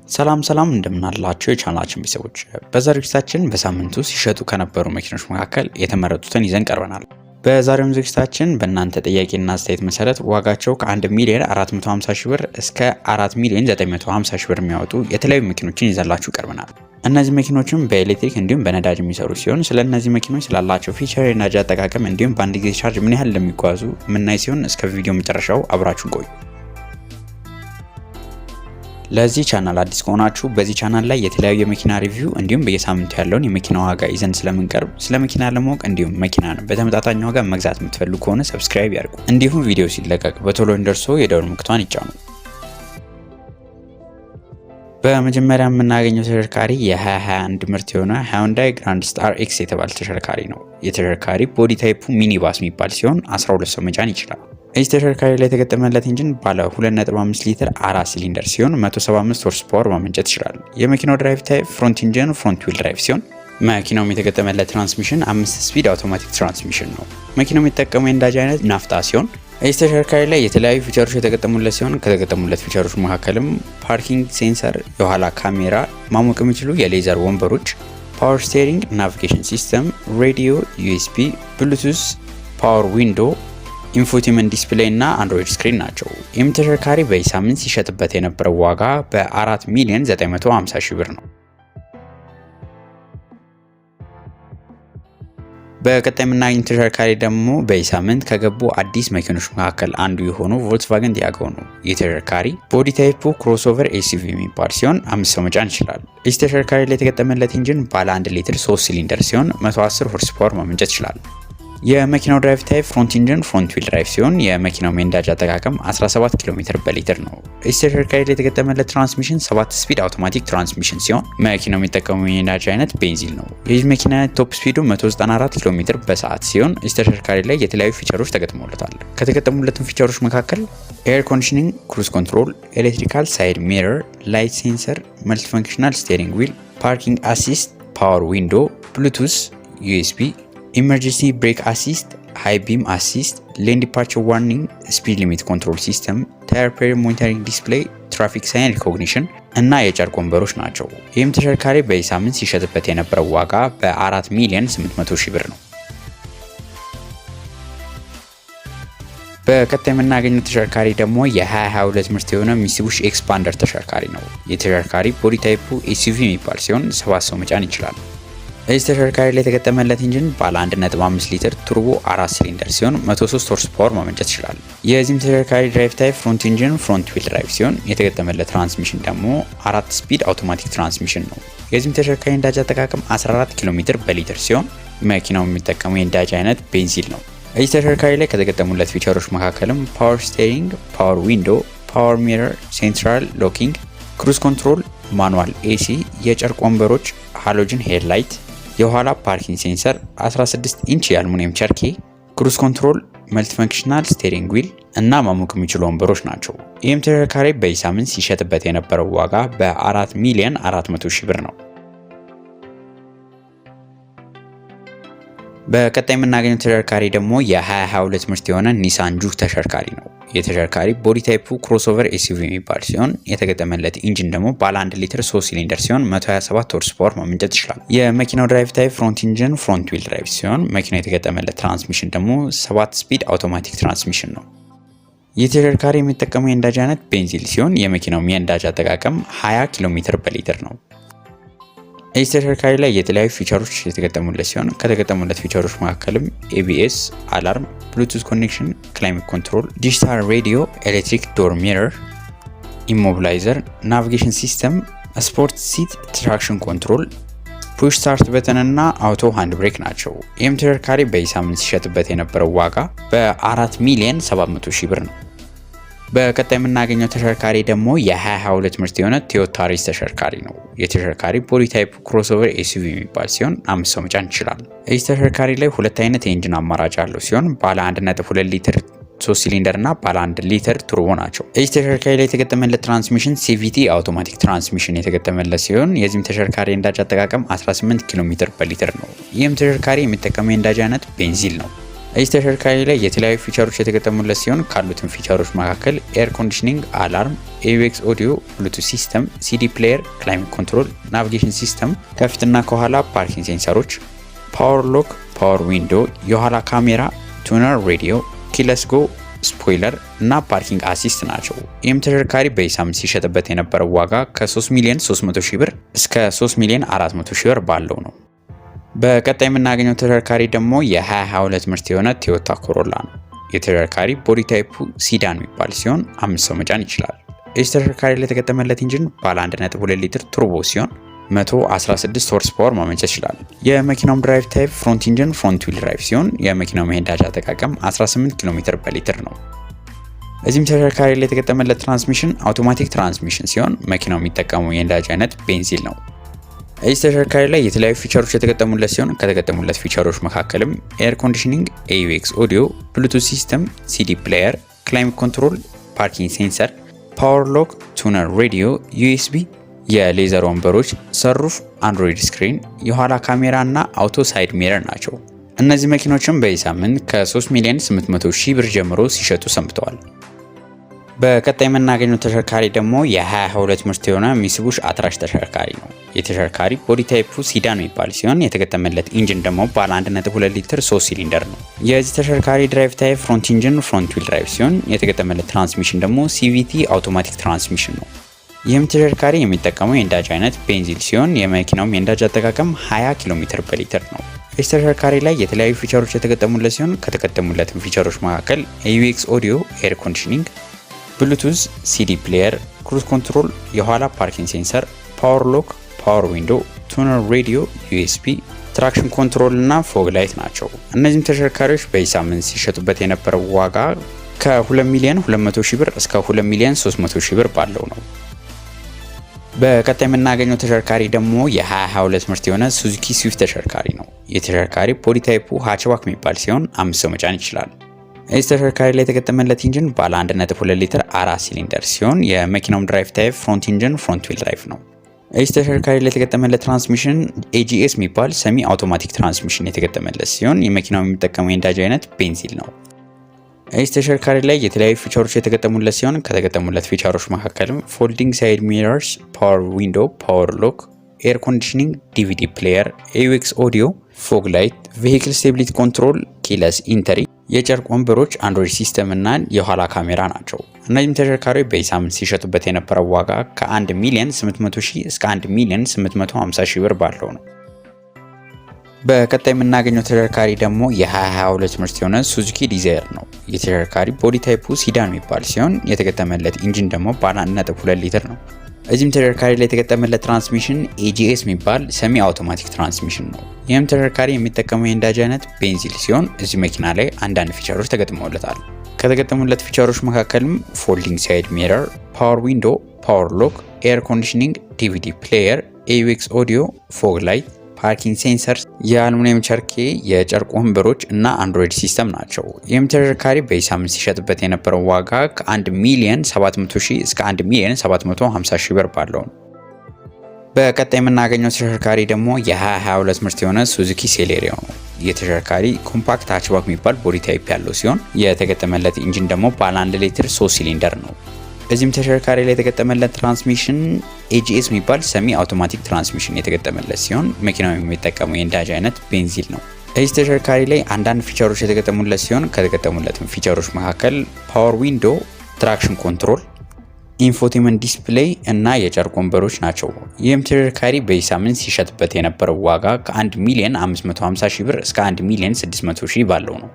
ሰላም እንደምናላችሁ የቻናላችን ቤተሰቦች በዛሬው ዝግጅታችን በሳምንቱ ሲሸጡ ከነበሩ መኪኖች መካከል የተመረጡትን ይዘን ቀርበናል። በዛሬው ዝግጅታችን በእናንተ ጥያቄና አስተያየት መሰረት ዋጋቸው ከ1 ሚሊዮን 450 ሺህ ብር እስከ 4 ሚሊዮን 950 ሺህ ብር የሚያወጡ የተለያዩ መኪኖችን ይዘንላችሁ ቀርበናል። እነዚህ መኪኖችም በኤሌክትሪክ እንዲሁም በነዳጅ የሚሰሩ ሲሆን ስለ እነዚህ መኪኖች ስላላቸው ፊቸር፣ የነዳጅ አጠቃቀም እንዲሁም በአንድ ጊዜ ቻርጅ ምን ያህል እንደሚጓዙ ምናይ ሲሆን እስከ ቪዲዮ መጨረሻው አብራችሁን ቆዩ። ለዚህ ቻናል አዲስ ከሆናችሁ በዚህ ቻናል ላይ የተለያዩ የመኪና ሪቪው እንዲሁም በየሳምንቱ ያለውን የመኪና ዋጋ ይዘን ስለምንቀርብ ስለ መኪና ለማወቅ እንዲሁም መኪናን በተመጣጣኝ ዋጋ መግዛት የምትፈልጉ ከሆነ ሰብስክራይብ ያድርጉ። እንዲሁም ቪዲዮ ሲለቀቅ በቶሎ እንደርሶ የደወል ምልክቷን ይጫኑ። በመጀመሪያ የምናገኘው ተሽከርካሪ የ2021 ምርት የሆነ ሃዩንዳይ ግራንድ ስታር ኤክስ የተባለ ተሽከርካሪ ነው። የተሽከርካሪ ቦዲ ታይፑ ሚኒባስ የሚባል ሲሆን 12 ሰው መጫን ይችላል። እዚህ ተሽከርካሪ ላይ የተገጠመለት ኢንጂን ባለ 2.5 ሊትር 4 ሲሊንደር ሲሆን 175 ሆርስ ፓወር ማመንጨት ይችላል። የመኪናው ድራይቭ ታይፕ ፍሮንት ኢንጂን ፍሮንት ዊል ድራይቭ ሲሆን መኪናው የተገጠመለት ትራንስሚሽን 5 ስፒድ አውቶማቲክ ትራንስሚሽን ነው። መኪናው የሚጠቀመው የነዳጅ አይነት ናፍታ ሲሆን እዚህ ተሽከርካሪ ላይ የተለያዩ ፊቸሮች የተገጠሙለት ሲሆን ከተገጠሙለት ፊቸሮች መካከልም ፓርኪንግ ሴንሰር፣ የኋላ ካሜራ፣ ማሞቅ የሚችሉ የሌዘር ወንበሮች፣ ፓወር ስቲሪንግ፣ ናቪጌሽን ሲስተም፣ ሬዲዮ፣ ዩኤስቢ፣ ብሉቱዝ፣ ፓወር ዊንዶ፣ ኢንፎቴመንት ዲስፕሌይ እና አንድሮይድ ስክሪን ናቸው። ይህም ተሽከርካሪ በዚህ ሳምንት ሲሸጥበት የነበረው ዋጋ በ4 ሚሊዮን 950 ሺህ ብር ነው። በቀጣይ የምናገኘው ተሽከርካሪ ደግሞ በዚህ ሳምንት ከገቡ አዲስ መኪኖች መካከል አንዱ የሆነው ቮልክስቫገን ቲያጎ ነው። ይህ ተሽከርካሪ ቦዲ ታይፑ ክሮስኦቨር ኤስዩቪ የሚባል ሲሆን 5 ሰው መጫን ይችላል። ይህ ተሽከርካሪ ላይ የተገጠመለት ኢንጂን ባለ 1 ሊትር 3 ሲሊንደር ሲሆን 110 ሆርስ ፓወር ማመንጨት ይችላል። የመኪናው ድራይቭ ታይፕ ፍሮንት ኢንጂን ፍሮንት ዊል ድራይቭ ሲሆን የመኪናው የነዳጅ አጠቃቀም 17 ኪሎ ሜትር በሊትር ነው። እዚህ ተሽከርካሪ ላይ የተገጠመለት ትራንስሚሽን 7 ስፒድ አውቶማቲክ ትራንስሚሽን ሲሆን መኪናው የሚጠቀመው የነዳጅ አይነት ቤንዚን ነው። የዚህ መኪና ቶፕ ስፒዱ 194 ኪሎ ሜትር በሰዓት ሲሆን እዚህ ተሽከርካሪ ላይ የተለያዩ ፊቸሮች ተገጥመውለታል። ከተገጠሙለትም ፊቸሮች መካከል ኤር ኮንዲሽኒንግ፣ ክሩዝ ኮንትሮል፣ ኤሌክትሪካል ሳይድ ሚረር፣ ላይት ሴንሰር፣ መልቲ ፈንክሽናል ስቲሪንግ ዊል፣ ፓርኪንግ አሲስት፣ ፓወር ዊንዶ፣ ብሉቱዝ፣ ዩኤስቢ፣ ኢመርጀንሲ ብሬክ አሲስት፣ ሃይ ቢም አሲስት፣ ሌን ዲፓርቸር ዋርኒንግ፣ ስፒድ ሊሚት ኮንትሮል ሲስተም፣ ታየር ፕሬር ሞኒተሪንግ ዲስፕሌይ፣ ትራፊክ ሳይን ሪኮግኒሽን እና የጨርቅ ወንበሮች ናቸው። ይህም ተሽከርካሪ በዚህ ሳምንት ሲሸጥበት የነበረው ዋጋ በ4 ሚሊዮን 800 ሺህ ብር ነው። በቀጣይ የምናገኘው ተሽከርካሪ ደግሞ የ2022 ምርት የሆነ ሚትሱቢሺ ኤክስፓንደር ተሽከርካሪ ነው። የተሽከርካሪ ቦዲ ታይፑ ኤስዩቪ የሚባል ሲሆን 7 ሰው መጫን ይችላል። እዚህ ተሽከርካሪ ላይ የተገጠመለት ኢንጂን ባለ 1.5 ሊትር ቱርቦ 4 ሲሊንደር ሲሆን 103 ሆርስ ፓወር ማመንጨት ይችላል። የዚህም ተሽከርካሪ ድራይቭ ታይፕ ፍሮንት ኢንጂን ፍሮንት ዊል ድራይቭ ሲሆን የተገጠመለት ትራንስሚሽን ደግሞ 4 ስፒድ አውቶማቲክ ትራንስሚሽን ነው። የዚህም ተሽከርካሪ ነዳጅ አጠቃቀም 14 ኪሎ ሜትር በሊትር ሲሆን መኪናው የሚጠቀመው የነዳጅ አይነት ቤንዚን ነው። እዚህ ተሽከርካሪ ላይ ከተገጠሙለት ፊቸሮች መካከልም ፓወር ስቲሪንግ፣ ፓወር ዊንዶ፣ ፓወር ሚረር፣ ሴንትራል ሎኪንግ፣ ክሩዝ ኮንትሮል፣ ማኑዋል ኤሲ፣ የጨርቅ ወንበሮች፣ ሃሎጅን ሄድላይት፣ የኋላ ፓርኪንግ ሴንሰር፣ 16 ኢንች የአልሙኒየም ቸርኬ፣ ክሩዝ ኮንትሮል፣ መልቲ ፈንክሽናል ስቲሪንግ ዊል እና ማሞቅ የሚችሉ ወንበሮች ናቸው። ይህም ተሽከርካሪ በዚህ ሳምንት ሲሸጥበት የነበረው ዋጋ በ4 ሚሊዮን 400 ሺህ ብር ነው። በቀጣይ የምናገኘው ተሽከርካሪ ደግሞ የ2022 ምርት የሆነ ኒሳን ጁክ ተሽከርካሪ ነው። የተሽከርካሪ ቦዲ ታይፑ ክሮስኦቨር ኤስዩቪ የሚባል ሲሆን የተገጠመለት ኢንጂን ደግሞ ባለ 1 ሊትር 3 ሲሊንደር ሲሆን 127 ሆርስ ፓወር ማመንጨት ይችላል። የመኪናው ድራይቭ ታይፕ ፍሮንት ኢንጂን ፍሮንት ዊል ድራይቭ ሲሆን መኪናው የተገጠመለት ትራንስሚሽን ደግሞ 7 ስፒድ አውቶማቲክ ትራንስሚሽን ነው። ይህ ተሽከርካሪ የሚጠቀመው የነዳጅ አይነት ቤንዚን ሲሆን የመኪናው የነዳጅ አጠቃቀም 20 ኪሎ ሜትር በሊትር ነው። እዚህ ተሽከርካሪ ላይ የተለያዩ ፊቸሮች የተገጠሙለት ሲሆን ከተገጠሙለት ፊቸሮች መካከልም ኤቢኤስ፣ አላርም፣ ብሉቱዝ ኮኔክሽን፣ ክላይሜት ኮንትሮል፣ ዲጂታል ሬዲዮ፣ ኤሌክትሪክ ዶር ሚረር፣ ኢሞቢላይዘር፣ ናቪጌሽን ሲስተም፣ ስፖርት ሲት ትራክሽን ኮንትሮል፣ ፑሽ ስታርት በተን እና አውቶ ሃንድ ብሬክ ናቸው። ይህም ተሽከርካሪ በዚህ ሳምንት ሲሸጥበት የነበረው ዋጋ በ4 ሚሊዮን 700 ሺህ ብር ነው። በቀጣይ የምናገኘው ተሽከርካሪ ደግሞ የ2022 ምርት የሆነ ቶዮታ ሬስ ተሽከርካሪ ነው። የተሽከርካሪ ቦዲ ታይፕ ክሮስኦቨር ኤስዩቪ የሚባል ሲሆን 5 ሰው መጫን ይችላል። እዚህ ተሽከርካሪ ላይ ሁለት አይነት የኢንጂን አማራጭ ያለው ሲሆን ባለ 1.2 ሊትር 3 ሲሊንደር እና ባለ 1 ሊትር ቱርቦ ናቸው። እዚህ ተሽከርካሪ ላይ የተገጠመለት ትራንስሚሽን ሲቪቲ አውቶማቲክ ትራንስሚሽን የተገጠመለት ሲሆን የዚህም ተሽከርካሪ የነዳጅ አጠቃቀም 18 ኪሎ ሜትር በሊትር ነው። ይህም ተሽከርካሪ የሚጠቀመው የነዳጅ አይነት ቤንዚን ነው። እዚህ ተሽከርካሪ ላይ የተለያዩ ፊቸሮች የተገጠሙለት ሲሆን ካሉትን ፊቸሮች መካከል ኤር ኮንዲሽኒንግ፣ አላርም፣ ኤዩኤክስ ኦዲዮ፣ ብሉቱዝ ሲስተም፣ ሲዲ ፕሌየር፣ ክላይሜት ኮንትሮል፣ ናቪጌሽን ሲስተም፣ ከፊትና ከኋላ ፓርኪንግ ሴንሰሮች፣ ፓወር ሎክ፣ ፓወር ዊንዶ፣ የኋላ ካሜራ፣ ቱነር ሬዲዮ፣ ኪለስ ጎ፣ ስፖይለር እና ፓርኪንግ አሲስት ናቸው። ይህም ተሽከርካሪ በሳምንት ሲሸጥበት የነበረው ዋጋ ከ3 ሚሊዮን 300 ሺህ ብር እስከ 3 ሚሊዮን 400 ሺህ ብር ባለው ነው። በቀጣይ የምናገኘው ተሽከርካሪ ደግሞ የ2022 ምርት የሆነ ቶዮታ ኮሮላ ነው። የተሽከርካሪ ቦዲ ታይፑ ሲዳን የሚባል ሲሆን 5 ሰው መጫን ይችላል። እዚህ ተሽከርካሪ ላይ የተገጠመለት ኢንጂን ባለ 1.2 ሊትር ቱርቦ ሲሆን 116 ሆርስ ፓወር ማመንጨት ይችላል። የመኪናው ድራይቭ ታይፕ ፍሮንት ኢንጂን ፍሮንት ዊል ድራይቭ ሲሆን የመኪናው መሄዳጃ አጠቃቀም 18 ኪሎ ሜትር በሊትር ነው። እዚህም ተሽከርካሪ ላይ የተገጠመለት ትራንስሚሽን አውቶማቲክ ትራንስሚሽን ሲሆን መኪናው የሚጠቀመው የነዳጅ አይነት ቤንዚን ነው። እዚህ ተሽከርካሪ ላይ የተለያዩ ፊቸሮች የተገጠሙለት ሲሆን ከተገጠሙለት ፊቸሮች መካከልም ኤር ኮንዲሽኒንግ፣ ኤዩኤክስ ኦዲዮ፣ ብሉቱዝ ሲስተም፣ ሲዲ ፕሌየር፣ ክላይሜት ኮንትሮል፣ ፓርኪንግ ሴንሰር፣ ፓወር ሎክ፣ ቱነር ሬዲዮ፣ ዩኤስቢ፣ የሌዘር ወንበሮች፣ ሰሩፍ፣ አንድሮይድ ስክሪን፣ የኋላ ካሜራ እና አውቶ ሳይድ ሚረር ናቸው። እነዚህ መኪኖችም በዚህ ሳምንት ከ3 ሚሊዮን 800 ሺህ ብር ጀምሮ ሲሸጡ ሰንብተዋል። በቀጣይ የምናገኘው ተሽከርካሪ ደግሞ የ2022 ምርት የሆነ ሚትሱቢሺ አትራሽ ተሽከርካሪ ነው። የተሽከርካሪ ቦዲ ታይፑ ሲዳን የሚባል ሲሆን የተገጠመለት ኢንጂን ደግሞ ባለ 1.2 ሊትር 3 ሲሊንደር ነው። የዚህ ተሽከርካሪ ድራይቭ ታይፕ ፍሮንት ኢንጂን ፍሮንት ዊል ድራይቭ ሲሆን የተገጠመለት ትራንስሚሽን ደግሞ ሲቪቲ አውቶማቲክ ትራንስሚሽን ነው። ይህም ተሽከርካሪ የሚጠቀመው የነዳጅ አይነት ቤንዚን ሲሆን የመኪናውም የነዳጅ አጠቃቀም 20 ኪሎ ሜትር በሊትር ነው። እዚህ ተሽከርካሪ ላይ የተለያዩ ፊቸሮች የተገጠሙለት ሲሆን ከተገጠሙለትም ፊቸሮች መካከል ኤዩኤክስ ኦዲዮ፣ ኤር ኮንዲሽኒንግ፣ ብሉቱዝ፣ ሲዲ ፕሌየር፣ ክሩዝ ኮንትሮል፣ የኋላ ፓርኪንግ ሴንሰር፣ ፓወር ሎክ፣ ፓወር ዊንዶ፣ ቱነር ሬዲዮ፣ ዩኤስቢ፣ ትራክሽን ኮንትሮል እና ፎግ ላይት ናቸው። እነዚህም ተሽከርካሪዎች በዚህ ሳምንት ሲሸጡበት የነበረው ዋጋ ከ2 ሚሊዮን 200 ሺህ ብር እስከ 2 ሚሊዮን 300 ሺህ ብር ባለው ነው። በቀጣይ የምናገኘው ተሽከርካሪ ደግሞ የ2022 ምርት የሆነ ሱዙኪ ስዊፍት ተሽከርካሪ ነው። የተሽከርካሪ ቦዲ ታይፑ ሃችባክ የሚባል ሲሆን 5 ሰው መጫን ይችላል። እዚህ ተሽከርካሪ ላይ የተገጠመለት ኢንጂን ባለ 1.2 ሊትር 4 ሲሊንደር ሲሆን የመኪናውም ድራይቭ ታይፕ ፍሮንት ኢንጂን ፍሮንት ዊል ድራይቭ ነው። እዚህ ተሽከርካሪ ላይ የተገጠመለት ትራንስሚሽን ኤጂኤስ የሚባል ሰሚ አውቶማቲክ ትራንስሚሽን የተገጠመለት ሲሆን የመኪናው የሚጠቀመው የነዳጅ አይነት ቤንዚን ነው። እዚህ ተሽከርካሪ ላይ የተለያዩ ፊቸሮች የተገጠሙለት ሲሆን ከተገጠሙለት ፊቸሮች መካከልም ፎልዲንግ ሳይድ ሚረርስ፣ ፓወር ዊንዶ፣ ፓወር ሎክ፣ ኤር ኮንዲሽኒንግ፣ ዲቪዲ ፕሌየር፣ ኤዩኤክስ ኦዲዮ፣ ፎግ ላይት፣ ቬሂክል ስቴቢሊቲ ኮንትሮል፣ ኪለስ ኢንተሪ፣ የጨርቅ ወንበሮች፣ አንድሮይድ ሲስተም እና የኋላ ካሜራ ናቸው። እነዚህም ተሽከርካሪዎች በዚህ ሳምንት ሲሸጡበት የነበረው ዋጋ ከ1 ሚሊዮን 800 ሺህ እስከ 1 ሚሊዮን 850 ሺህ ብር ባለው ነው። በቀጣይ የምናገኘው ተሽከርካሪ ደግሞ የ2022 ምርት የሆነ ሱዙኪ ዲዛይር ነው። የተሽከርካሪ ቦዲ ታይፑ ሲዳን የሚባል ሲሆን የተገጠመለት ኢንጂን ደግሞ ባለ 1.2 ሊትር ነው። እዚህም ተሽከርካሪ ላይ የተገጠመለት ትራንስሚሽን ኤጂኤስ የሚባል ሰሚ አውቶማቲክ ትራንስሚሽን ነው። ይህም ተሽከርካሪ የሚጠቀመው የነዳጅ አይነት ቤንዚን ሲሆን እዚህ መኪና ላይ አንዳንድ ፊቸሮች ተገጥመውለታል። ከተገጠሙለት ፊቸሮች መካከልም ፎልዲንግ ሳይድ ሚረር፣ ፓወር ዊንዶ፣ ፓወር ሎክ፣ ኤር ኮንዲሽኒንግ፣ ዲቪዲ ፕሌየር፣ ኤዩኤክስ ኦዲዮ፣ ፎግ ላይት፣ ፓርኪንግ ሴንሰር፣ የአሉሚኒየም ቸርኬ፣ የጨርቅ ወንበሮች እና አንድሮይድ ሲስተም ናቸው። ይህም ተሽከርካሪ በዚህ ሳምንት ሲሸጥበት የነበረው ዋጋ ከ1 ሚሊዮን 700 ሺህ እስከ 1 ሚሊዮን 750 ሺህ ብር ባለው ነው። በቀጣይ የምናገኘው ተሽከርካሪ ደግሞ የ2022 ምርት የሆነ ሱዙኪ ሴሌሪዮ ነው። የተሽከርካሪ ኮምፓክት ሃችባክ የሚባል ቦዲ ታይፕ ያለው ሲሆን የተገጠመለት ኢንጂን ደግሞ ባለ 1 ሊትር 3 ሲሊንደር ነው። እዚህም ተሽከርካሪ ላይ የተገጠመለት ትራንስሚሽን ኤጂኤስ የሚባል ሰሚ አውቶማቲክ ትራንስሚሽን የተገጠመለት ሲሆን መኪናው የሚጠቀመው የነዳጅ አይነት ቤንዚን ነው። እዚህ ተሽከርካሪ ላይ አንዳንድ ፊቸሮች የተገጠሙለት ሲሆን ከተገጠሙለትም ፊቸሮች መካከል ፓወር ዊንዶ፣ ትራክሽን ኮንትሮል፣ ኢንፎቴመንት ዲስፕሌይ እና የጨርቅ ወንበሮች ናቸው። ይህም ተሽከርካሪ በዚህ ሳምንት ሲሸጥበት የነበረው ዋጋ ከ1 ሚሊዮን 550 ሺህ ብር እስከ 1 ሚሊዮን 600 ሺህ ባለው ነው።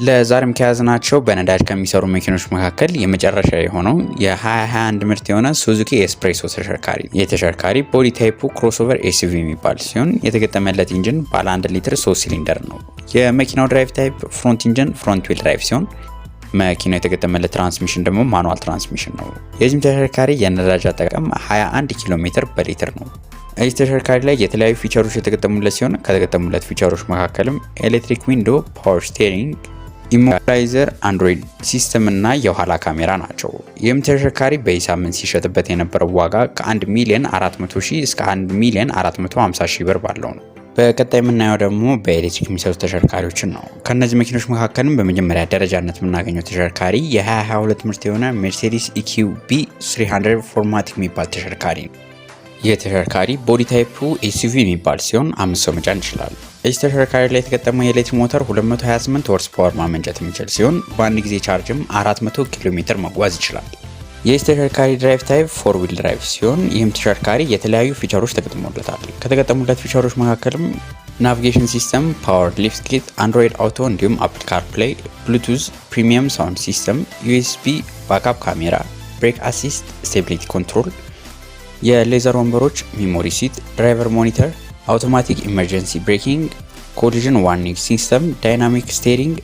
ለዛሬም ከያዝናቸው በነዳጅ ከሚሰሩ መኪኖች መካከል የመጨረሻ የሆነው የ2021 ምርት የሆነ ሱዙኪ ኤስፕሬሶ ተሽከርካሪ። የተሽከርካሪ ቦዲ ታይፑ ክሮስኦቨር ኤስዩቪ የሚባል ሲሆን የተገጠመለት ኢንጂን ባለ 1 ሊትር 3 ሲሊንደር ነው። የመኪናው ድራይቭ ታይፕ ፍሮንት ኢንጂን ፍሮንት ዊል ድራይቭ ሲሆን መኪናው የተገጠመለት ትራንስሚሽን ደግሞ ማኑዋል ትራንስሚሽን ነው። የዚህም ተሽከርካሪ የነዳጅ አጠቃቀም 21 ኪሎ ሜትር በሊትር ነው። እዚህ ተሽከርካሪ ላይ የተለያዩ ፊቸሮች የተገጠሙለት ሲሆን ከተገጠሙለት ፊቸሮች መካከልም ኤሌክትሪክ ዊንዶ፣ ፓወር ስቴሪንግ፣ ኢሞቢላይዘር፣ አንድሮይድ ሲስተም እና የኋላ ካሜራ ናቸው። ይህም ተሽከርካሪ በዚህ ሳምንት ሲሸጥበት የነበረው ዋጋ ከ1 ሚሊዮን 400 ሺህ እስከ 1 ሚሊዮን 450 ሺህ ብር ባለው ነው። በቀጣይ የምናየው ደግሞ በኤሌክትሪክ የሚሰሩ ተሽከርካሪዎችን ነው። ከነዚህ መኪኖች መካከልም በመጀመሪያ ደረጃነት የምናገኘው ተሽከርካሪ የ2022 ምርት የሆነ ሜርሴዲስ ኢኪዩቢ 300 ፎርማቲክ የሚባል ተሽከርካሪ ነው። ይህ ተሽከርካሪ ቦዲ ታይፑ ኤስዩቪ የሚባል ሲሆን 5 ሰው መጫን ይችላል። እዚህ ተሽከርካሪ ላይ የተገጠመው የኤሌክትሪክ ሞተር 228 ሆርስ ፓወር ማመንጨት የሚችል ሲሆን በአንድ ጊዜ ቻርጅም 400 ኪሎ ሜትር መጓዝ ይችላል። የዚህ ተሽከርካሪ ድራይቭ ታይፕ 4 ዊል ድራይቭ ሲሆን ይህም ተሽከርካሪ የተለያዩ ፊቸሮች ተገጥሞለታል። ከተገጠሙለት ፊቸሮች መካከልም ናቪጌሽን ሲስተም፣ ፓወር ሊፍት ኪት፣ አንድሮይድ አውቶ እንዲሁም አፕል ካርፕሌይ፣ ብሉቱዝ፣ ፕሪሚየም ሳውንድ ሲስተም፣ ዩኤስቢ፣ ባክአፕ ካሜራ፣ ብሬክ አሲስት፣ ስቴቢሊቲ ኮንትሮል፣ የሌዘር ወንበሮች፣ ሚሞሪ ሲት፣ ድራይቨር ሞኒተር፣ አውቶማቲክ ኢመርጀንሲ ብሬኪንግ፣ ኮሊዥን ዋርኒንግ ሲስተም፣ ዳይናሚክ ስቴሪንግ፣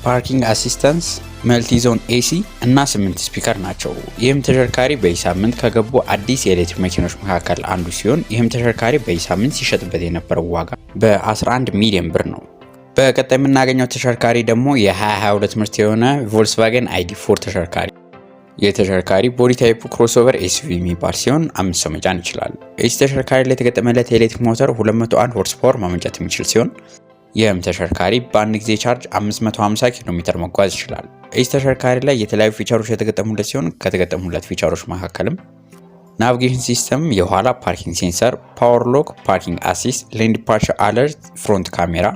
ፓርኪንግ አሲስታንስ፣ መልቲ ዞን ኤሲ እና 8 ስፒከር ናቸው። ይህም ተሽከርካሪ በዚህ ሳምንት ከገቡ አዲስ የኤሌክትሪክ መኪኖች መካከል አንዱ ሲሆን ይህም ተሽከርካሪ በዚህ ሳምንት ሲሸጥበት የነበረው ዋጋ በ11 ሚሊዮን ብር ነው። በቀጣይ የምናገኘው ተሽከርካሪ ደግሞ የ2022 ምርት የሆነ ቮልክስዋገን ID4 ተሽከርካሪ። ይህ ተሽከርካሪ ቦዲ ታይፑ ክሮስኦቨር ኤስዩቪ የሚባል ሲሆን 5 ሰው መጫን ይችላል። እዚህ ተሽከርካሪ ላይ የተገጠመለት የኤሌክትሪክ ሞተር 201 ሆርስ ፓወር ማመንጨት የሚችል ሲሆን ይህም ተሽከርካሪ በአንድ ጊዜ ቻርጅ 550 ኪሎ ሜትር መጓዝ ይችላል። እዚህ ተሽከርካሪ ላይ የተለያዩ ፊቸሮች የተገጠሙለት ሲሆን ከተገጠሙለት ፊቸሮች መካከልም ናቪጌሽን ሲስተም፣ የኋላ ፓርኪንግ ሴንሰር፣ ፓወር ሎክ፣ ፓርኪንግ አሲስት፣ ሌን ዲፓርቸር አለርት፣ ፍሮንት ካሜራ፣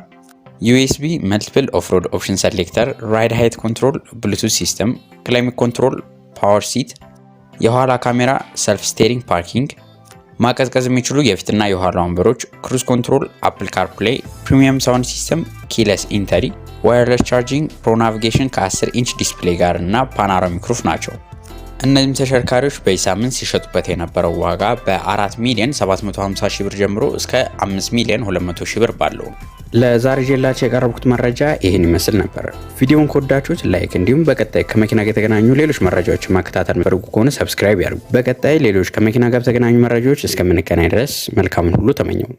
ዩኤስቢ፣ መልቲፕል ኦፍሮድ ኦፕሽን ሰሌክተር፣ ራይድ ሃይት ኮንትሮል፣ ብሉቱዝ ሲስተም፣ ክላይሜት ኮንትሮል፣ ፓወር ሲት፣ የኋላ ካሜራ፣ ሰልፍ ስቴሪንግ ፓርኪንግ፣ ማቀዝቀዝ የሚችሉ የፊትና የኋላ ወንበሮች፣ ክሩዝ ኮንትሮል፣ አፕል ካርፕሌይ፣ ፕሪሚየም ሳውንድ ሲስተም፣ ኪለስ ኢንተሪ፣ ዋየርለስ ቻርጂንግ፣ ፕሮ ናቪጌሽን ከ10 ኢንች ዲስፕሌይ ጋር እና ፓኖራሚክ ሩፍ ናቸው። እነዚህም ተሽከርካሪዎች በዚህ ሳምንት ሲሸጡበት የነበረው ዋጋ በ4 ሚሊዮን 750 ሺህ ብር ጀምሮ እስከ 5 ሚሊዮን 200 ሺህ ብር ባለው። ለዛሬ ጀላችሁ የቀረብኩት መረጃ ይህን ይመስል ነበር። ቪዲዮውን ከወዳችሁት ላይክ፣ እንዲሁም በቀጣይ ከመኪና ጋር የተገናኙ ሌሎች መረጃዎችን ማከታተል ፈልጉ ከሆነ ሰብስክራይብ ያድርጉ። በቀጣይ ሌሎች ከመኪና ጋር የተገናኙ መረጃዎች እስከምንገናኝ ድረስ መልካምን ሁሉ ተመኘው።